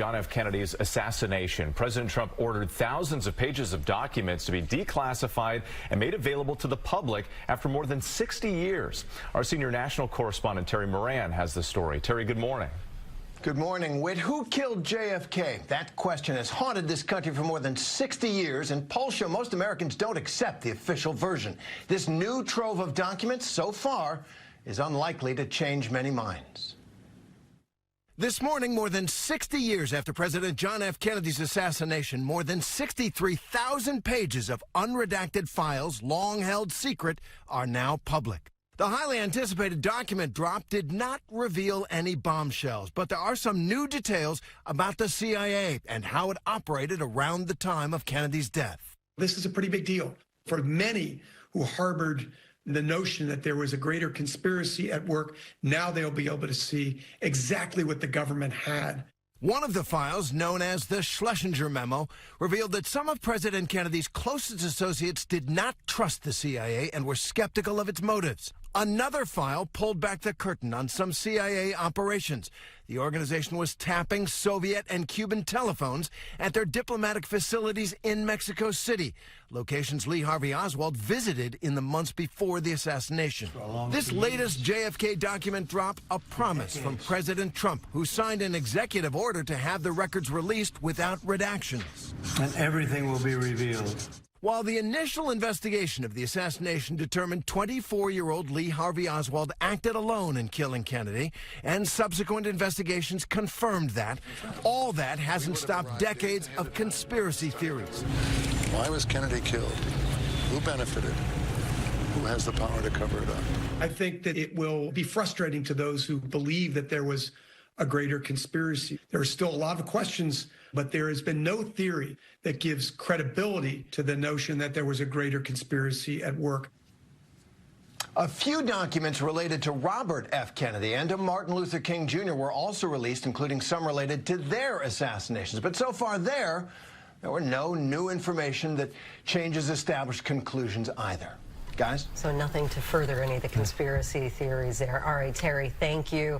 John F. Kennedy's assassination. President Trump ordered thousands of pages of documents to be declassified and made available to the public after more than 60 years. Our senior national correspondent Terry Moran has the story. Terry, good morning. Good morning, Whit. Who killed JFK? That question has haunted this country for more than 60 years, and polls show most Americans don't accept the official version. This new trove of documents, so far, is unlikely to change many minds. This morning, more than 60 years after President John F. Kennedy's assassination, more than 63,000 pages of unredacted files, long held secret, are now public. The highly anticipated document drop did not reveal any bombshells, but there are some new details about the CIA and how it operated around the time of Kennedy's death. This is a pretty big deal for many who harbored the notion that there was a greater conspiracy at work. Now they'll be able to see exactly what the government had. One of the files, known as the Schlesinger Memo, revealed that some of President Kennedy's closest associates did not trust the CIA and were skeptical of its motives. Another file pulled back the curtain on some CIA operations. The organization was tapping Soviet and Cuban telephones at their diplomatic facilities in Mexico City, locations Lee Harvey Oswald visited in the months before the assassination. This latest JFK document drop, a promise from President Trump, who signed an executive order to have the records released without redactions. And everything will be revealed. While the initial investigation of the assassination determined 24-year-old Lee Harvey Oswald acted alone in killing Kennedy, and subsequent investigations confirmed that, all that hasn't stopped decades of conspiracy theories. Why was Kennedy killed? Who benefited? Who has the power to cover it up? I think that it will be frustrating to those who believe that there was a greater conspiracy. There are still a lot of questions, but there has been no theory that gives credibility to the notion that there was a greater conspiracy at work. A few documents related to Robert F. Kennedy and to Martin Luther King Jr. were also released, including some related to their assassinations. But so far there were no new information that changes established conclusions either. Guys? So nothing to further any of the conspiracy theories there. All right, Terry, thank you.